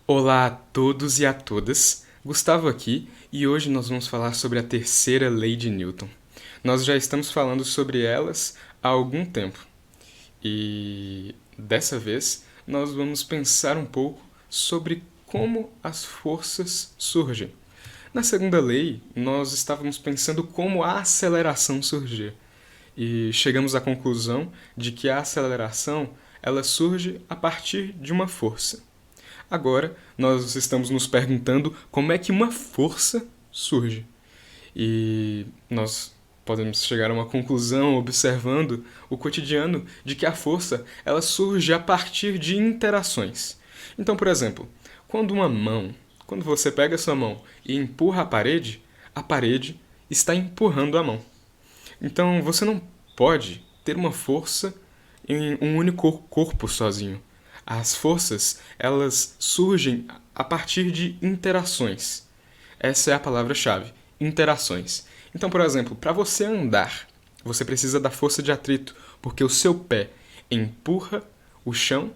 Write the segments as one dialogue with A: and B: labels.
A: Olá a todos e a todas, Gustavo aqui e hoje nós vamos falar sobre a terceira lei de Newton. Nós já estamos falando sobre elas há algum tempo e dessa vez nós vamos pensar um pouco sobre como as forças surgem. Na segunda lei, nós estávamos pensando como a aceleração surgia e chegamos à conclusão de que a aceleração ela surge a partir de uma força. Agora, nós estamos nos perguntando como é que uma força surge. E nós podemos chegar a uma conclusão observando o cotidiano de que a força ela surge a partir de interações. Então, por exemplo, quando você pega a sua mão e empurra a parede está empurrando a mão. Então, você não pode ter uma força em um único corpo sozinho. As forças, elas surgem a partir de interações. Essa é a palavra-chave, interações. Então, por exemplo, para você andar, você precisa da força de atrito, porque o seu pé empurra o chão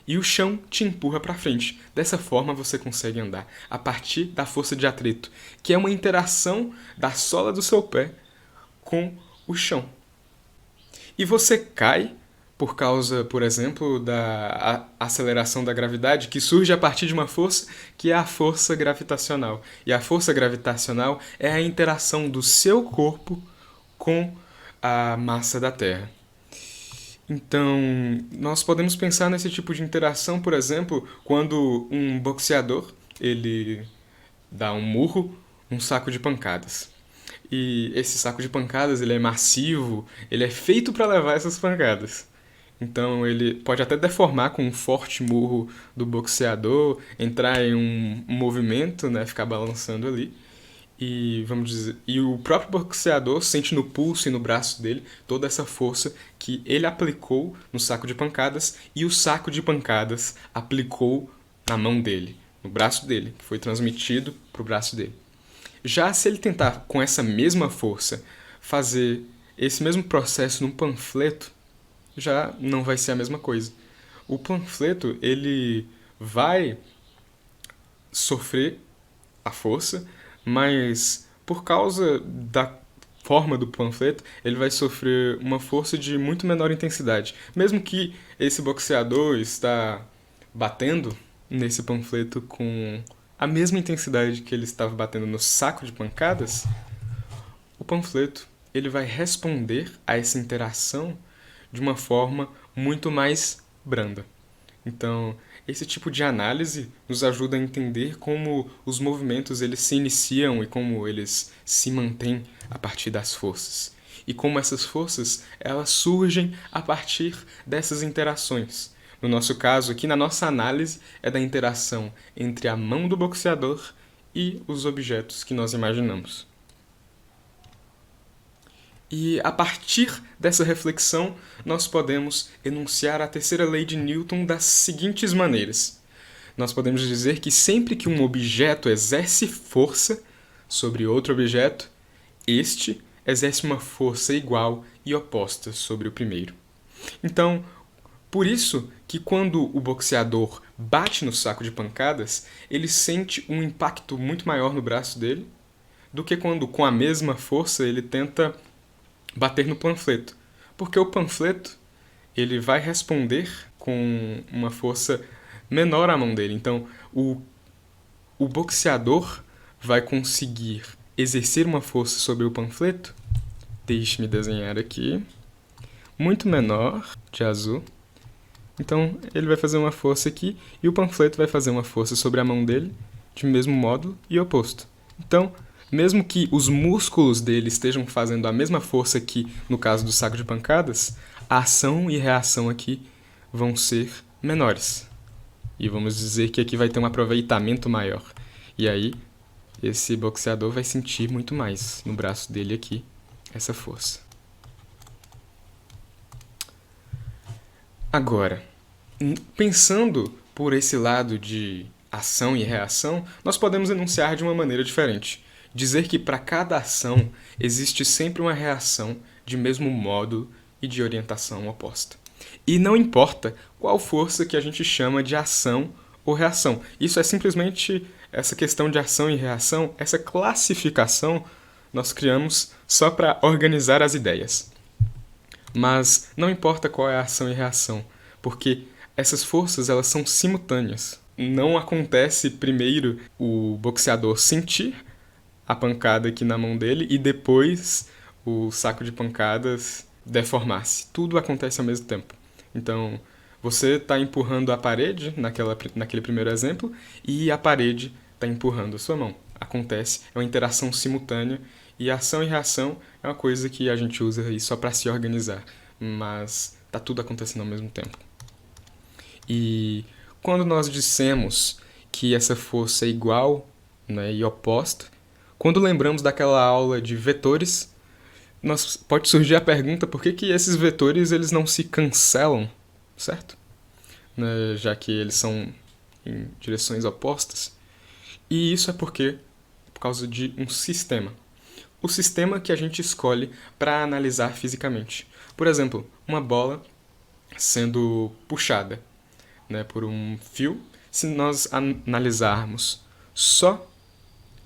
A: e o chão te empurra para frente. Dessa forma você consegue andar, a partir da força de atrito, que é uma interação da sola do seu pé com o chão. E você cai por causa, por exemplo, da aceleração da gravidade, que surge a partir de uma força que é a força gravitacional. E a força gravitacional é a interação do seu corpo com a massa da Terra. Então, nós podemos pensar nesse tipo de interação, por exemplo, quando um boxeador ele dá um murro, um saco de pancadas. E esse saco de pancadas ele é massivo, ele é feito para levar essas pancadas. Então ele pode até deformar com um forte murro do boxeador, entrar em um movimento, né, ficar balançando ali. E vamos dizer, e o próprio boxeador sente no pulso e no braço dele toda essa força que ele aplicou no saco de pancadas e o saco de pancadas aplicou na mão dele, no braço dele, que foi transmitido para o braço dele. Já se ele tentar com essa mesma força fazer esse mesmo processo num panfleto, já não vai ser a mesma coisa. O panfleto ele vai sofrer a força, mas por causa da forma do panfleto, ele vai sofrer uma força de muito menor intensidade. Mesmo que esse boxeador está batendo nesse panfleto com a mesma intensidade que ele estava batendo no saco de pancadas, o panfleto ele vai responder a essa interação de uma forma muito mais branda. Então, esse tipo de análise nos ajuda a entender como os movimentos eles se iniciam e como eles se mantêm a partir das forças. E como essas forças elas surgem a partir dessas interações. No nosso caso aqui, na nossa análise, é da interação entre a mão do boxeador e os objetos que nós imaginamos. E a partir dessa reflexão, nós podemos enunciar a terceira lei de Newton das seguintes maneiras. Nós podemos dizer que sempre que um objeto exerce força sobre outro objeto, este exerce uma força igual e oposta sobre o primeiro. Então, por isso que quando o boxeador bate no saco de pancadas, ele sente um impacto muito maior no braço dele do que quando, com a mesma força, ele tenta bater no panfleto. Porque o panfleto ele vai responder com uma força menor à mão dele. Então, o boxeador vai conseguir exercer uma força sobre o panfleto. Deixe-me desenhar aqui. Muito menor, de azul. Então, ele vai fazer uma força aqui e o panfleto vai fazer uma força sobre a mão dele, de mesmo modo e oposto. Então, mesmo que os músculos dele estejam fazendo a mesma força aqui no caso do saco de pancadas, a ação e reação aqui vão ser menores. E vamos dizer que aqui vai ter um aproveitamento maior. E aí, esse boxeador vai sentir muito mais no braço dele aqui essa força. Agora, pensando por esse lado de ação e reação, nós podemos enunciar de uma maneira diferente. Dizer que para cada ação existe sempre uma reação de mesmo modo e de orientação oposta. E não importa qual força que a gente chama de ação ou reação. Isso é simplesmente essa questão de ação e reação, essa classificação nós criamos só para organizar as ideias. Mas não importa qual é a ação e reação, porque essas forças elas são simultâneas. Não acontece primeiro o boxeador sentir a pancada aqui na mão dele e depois o saco de pancadas deformar-se. Tudo acontece ao mesmo tempo. Então, você está empurrando a parede, naquele primeiro exemplo, e a parede está empurrando a sua mão. Acontece, é uma interação simultânea, e ação e reação é uma coisa que a gente usa aí só para se organizar, mas está tudo acontecendo ao mesmo tempo. E quando nós dissemos que essa força é igual, né, e oposta, quando lembramos daquela aula de vetores, pode surgir a pergunta por que esses vetores eles não se cancelam, certo? Né, já que eles são em direções opostas. E isso é por causa de um sistema. O sistema que a gente escolhe para analisar fisicamente. Por exemplo, uma bola sendo puxada, né, por um fio. Se nós analisarmos só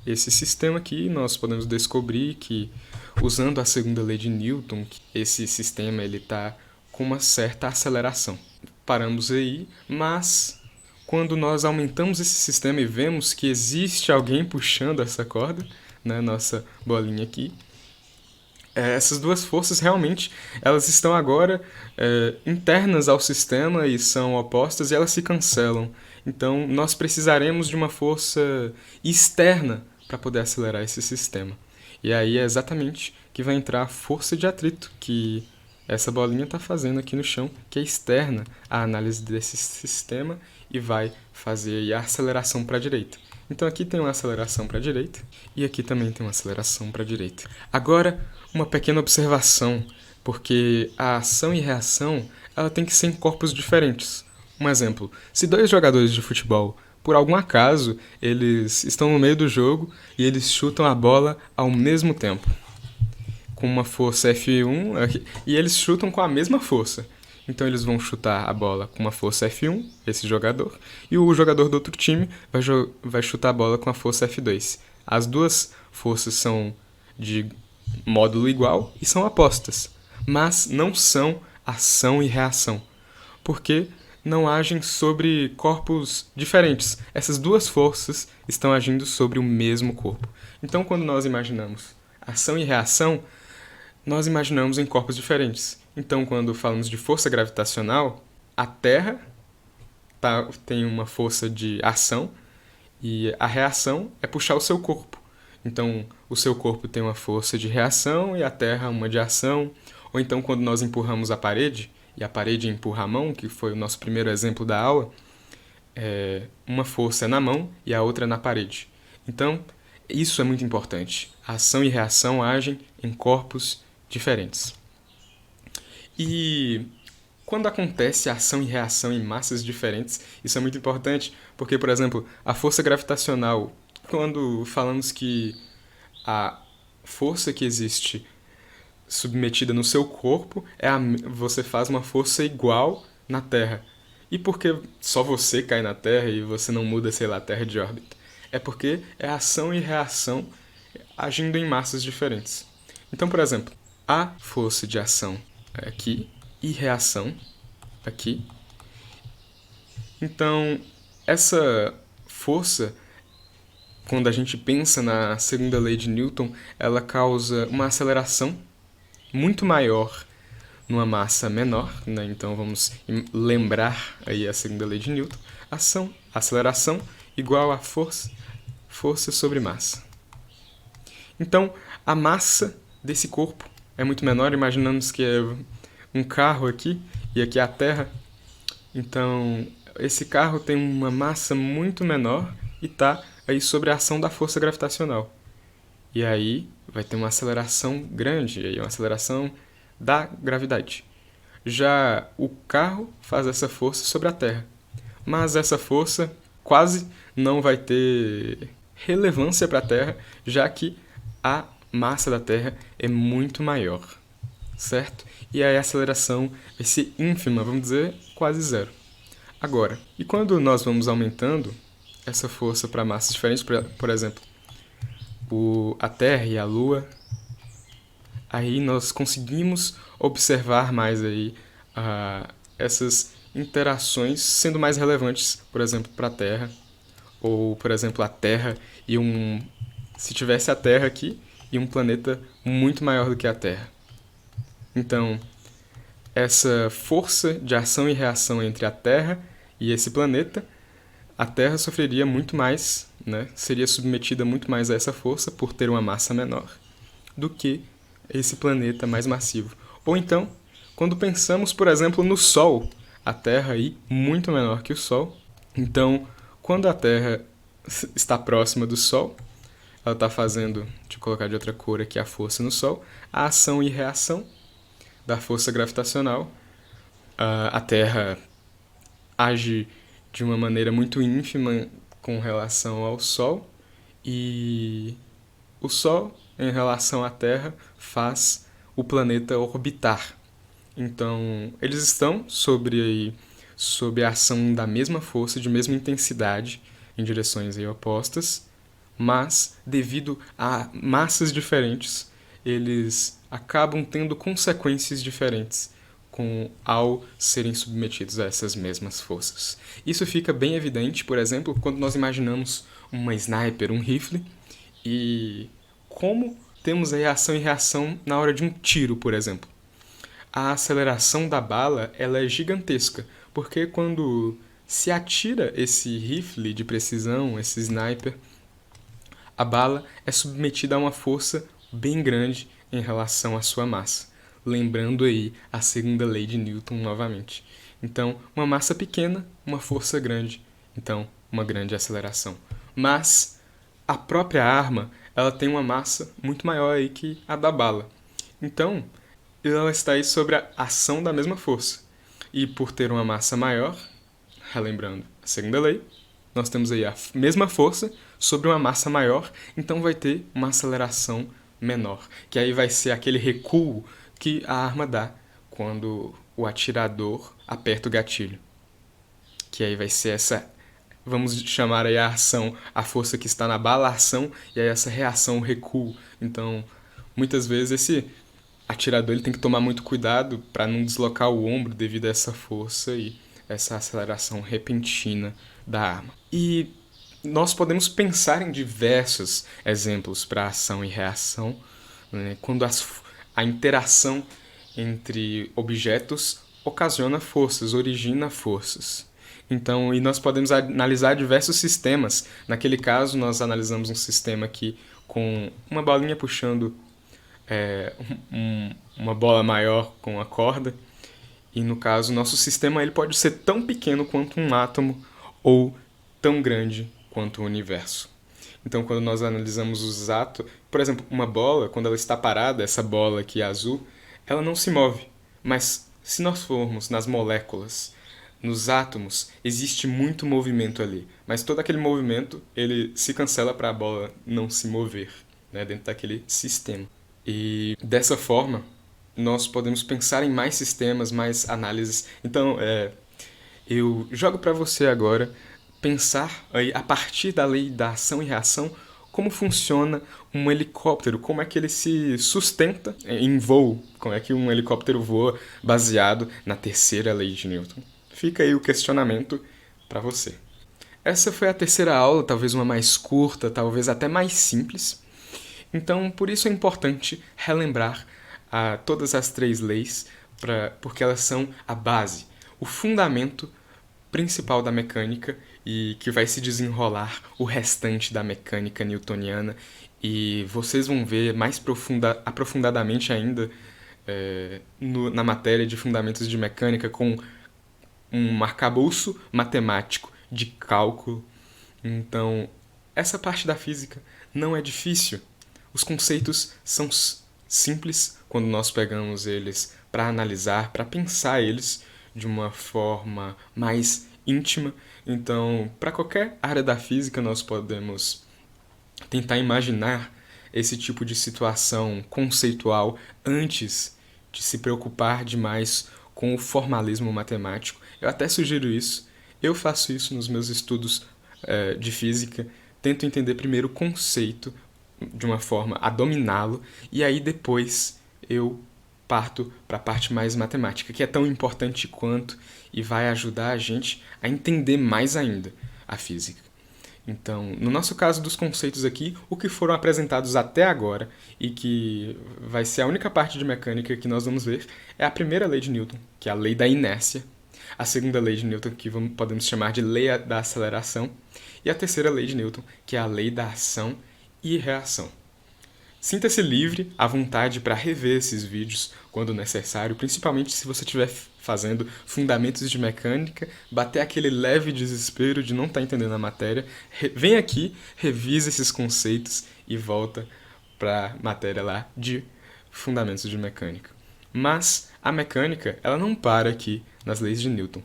A: esse sistema aqui, nós podemos descobrir que, usando a segunda lei de Newton, esse sistema está com uma certa aceleração. Paramos aí, mas quando nós aumentamos esse sistema e vemos que existe alguém puxando essa corda, né, nossa bolinha aqui, essas duas forças realmente elas estão agora internas ao sistema e são opostas e elas se cancelam. Então nós precisaremos de uma força externa para poder acelerar esse sistema. E aí é exatamente que vai entrar a força de atrito que essa bolinha está fazendo aqui no chão, que é externa à análise desse sistema e vai fazer aí a aceleração para a direita. Então aqui tem uma aceleração para a direita e aqui também tem uma aceleração para a direita. Agora, uma pequena observação, porque a ação e reação ela tem que ser em corpos diferentes. Um exemplo, se dois jogadores de futebol, por algum acaso, eles estão no meio do jogo e eles chutam a bola ao mesmo tempo, com uma força F1, e eles chutam com a mesma força. Então eles vão chutar a bola com uma força F1, esse jogador, e o jogador do outro time vai chutar a bola com a força F2. As duas forças são de módulo igual e são opostas, mas não são ação e reação, porque não agem sobre corpos diferentes. Essas duas forças estão agindo sobre o mesmo corpo. Então, quando nós imaginamos ação e reação, nós imaginamos em corpos diferentes. Então, quando falamos de força gravitacional, a Terra tem uma força de ação e a reação é puxar o seu corpo. Então, o seu corpo tem uma força de reação e a Terra uma de ação. Ou então, quando nós empurramos a parede, e a parede empurra a mão, que foi o nosso primeiro exemplo da aula, uma força é na mão e a outra é na parede. Então, isso é muito importante. A ação e reação agem em corpos diferentes. E quando acontece ação e reação em massas diferentes, isso é muito importante, porque, por exemplo, a força gravitacional, quando falamos que a força que existe submetida no seu corpo, você faz uma força igual na Terra. E por que só você cai na Terra e você não muda, sei lá, a Terra de órbita? É porque é ação e reação agindo em massas diferentes. Então, por exemplo, a força de ação aqui e reação aqui. Então, essa força, quando a gente pensa na segunda lei de Newton, ela causa uma aceleração muito maior numa massa menor, né? Então vamos lembrar aí a segunda lei de Newton. Aceleração igual a força sobre massa. Então, a massa desse corpo é muito menor, imaginamos que é um carro aqui e aqui é a Terra. Então, esse carro tem uma massa muito menor e está aí sobre a ação da força gravitacional. E aí vai ter uma aceleração grande, e aí uma aceleração da gravidade. Já o carro faz essa força sobre a Terra, mas essa força quase não vai ter relevância para a Terra, já que a massa da Terra é muito maior, certo? E aí a aceleração vai ser ínfima, vamos dizer, quase zero. Agora, e quando nós vamos aumentando essa força para massas diferentes, por exemplo, a Terra e a Lua, aí nós conseguimos observar mais aí essas interações sendo mais relevantes, por exemplo, para a Terra, ou, por exemplo, a Terra e se tivesse a Terra aqui e um planeta muito maior do que a Terra. Então, essa força de ação e reação entre a Terra e esse planeta, a Terra sofreria muito mais, né? Seria submetida muito mais a essa força por ter uma massa menor do que esse planeta mais massivo. Ou então, quando pensamos, por exemplo, no Sol, a Terra aí muito menor que o Sol. Então, quando a Terra está próxima do Sol, ela está fazendo, deixa eu colocar de outra cor aqui, a força no Sol, a ação e reação da força gravitacional. A Terra age de uma maneira muito ínfima com relação ao Sol, e o Sol, em relação à Terra, faz o planeta orbitar. Então, eles estão sob a ação da mesma força, de mesma intensidade, em direções aí opostas, mas, devido a massas diferentes, eles acabam tendo consequências diferentes ao serem submetidos a essas mesmas forças. Isso fica bem evidente, por exemplo, quando nós imaginamos uma sniper, um rifle, e como temos aí ação e reação na hora de um tiro, por exemplo. A aceleração da bala ela é gigantesca, porque quando se atira esse rifle de precisão, esse sniper, a bala é submetida a uma força bem grande em relação à sua massa. Lembrando aí a segunda lei de Newton novamente. Então, uma massa pequena, uma força grande. Então, uma grande aceleração. Mas a própria arma, ela tem uma massa muito maior aí que a da bala. Então, ela está aí sobre a ação da mesma força. E por ter uma massa maior, relembrando a segunda lei, nós temos aí a mesma força sobre uma massa maior, então vai ter uma aceleração menor, que aí vai ser aquele recuo que a arma dá quando o atirador aperta o gatilho. Que aí vai ser essa, vamos chamar aí a ação, a força que está na bala, a ação, e aí essa reação, o recuo. Então, muitas vezes esse atirador ele tem que tomar muito cuidado para não deslocar o ombro devido a essa força e essa aceleração repentina da arma. E nós podemos pensar em diversos exemplos para ação e reação, né, quando a interação entre objetos ocasiona forças, origina forças. Então, e nós podemos analisar diversos sistemas. Naquele caso, nós analisamos um sistema aqui com uma bolinha puxando uma bola maior com a corda. E no caso, nosso sistema ele pode ser tão pequeno quanto um átomo ou tão grande quanto o universo. Então, quando nós analisamos os átomos, por exemplo, uma bola, quando ela está parada, essa bola aqui azul, ela não se move. Mas se nós formos nas moléculas, nos átomos, existe muito movimento ali. Mas todo aquele movimento, ele se cancela para a bola não se mover, né, dentro daquele sistema. E dessa forma, nós podemos pensar em mais sistemas, mais análises. Então, eu jogo para você agora pensar aí, a partir da lei da ação e reação, como funciona um helicóptero, como é que ele se sustenta em voo, como é que um helicóptero voa baseado na terceira lei de Newton. Fica aí o questionamento para você. Essa foi a terceira aula, talvez uma mais curta, talvez até mais simples. Então, por isso é importante relembrar todas as três leis, porque elas são a base, o fundamento principal da mecânica e que vai se desenrolar o restante da mecânica newtoniana. E vocês vão ver mais aprofundadamente ainda na matéria de fundamentos de mecânica com um arcabouço matemático de cálculo. Então, essa parte da física não é difícil. Os conceitos são simples quando nós pegamos eles para analisar, para pensar eles de uma forma mais íntima. Então, para qualquer área da física, nós podemos tentar imaginar esse tipo de situação conceitual antes de se preocupar demais com o formalismo matemático. Eu até sugiro isso Eu faço isso nos meus estudos de física, tento entender primeiro o conceito de uma forma a dominá-lo, e aí depois eu parto para a parte mais matemática, que é tão importante quanto e vai ajudar a gente a entender mais ainda a física. Então, no nosso caso dos conceitos aqui, o que foram apresentados até agora e que vai ser a única parte de mecânica que nós vamos ver é a primeira lei de Newton, que é a lei da inércia, a segunda lei de Newton, que podemos chamar de lei da aceleração, e a terceira lei de Newton, que é a lei da ação e reação. Sinta-se livre, à vontade para rever esses vídeos quando necessário, principalmente se você estiver fazendo fundamentos de mecânica, bater aquele leve desespero de não estar entendendo a matéria. Vem aqui, revisa esses conceitos e volta para a matéria lá de fundamentos de mecânica. Mas a mecânica, ela não para aqui nas leis de Newton.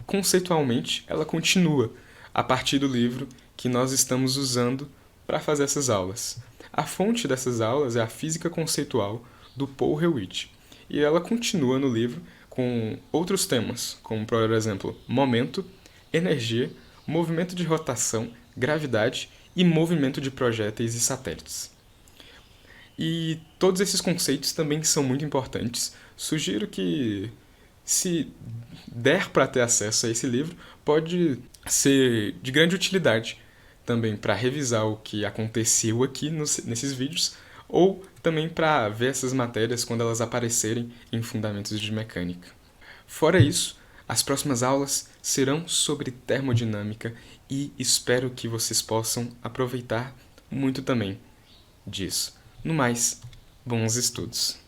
A: Conceitualmente, ela continua a partir do livro que nós estamos usando para fazer essas aulas. A fonte dessas aulas é a Física Conceitual, do Paul Hewitt, e ela continua no livro com outros temas, como, por exemplo, momento, energia, movimento de rotação, gravidade e movimento de projéteis e satélites. E todos esses conceitos também são muito importantes. Sugiro que, se der para ter acesso a esse livro, pode ser de grande utilidade também para revisar o que aconteceu aqui nesses vídeos, ou também para ver essas matérias quando elas aparecerem em fundamentos de mecânica. Fora isso, as próximas aulas serão sobre termodinâmica e espero que vocês possam aproveitar muito também disso. No mais, bons estudos!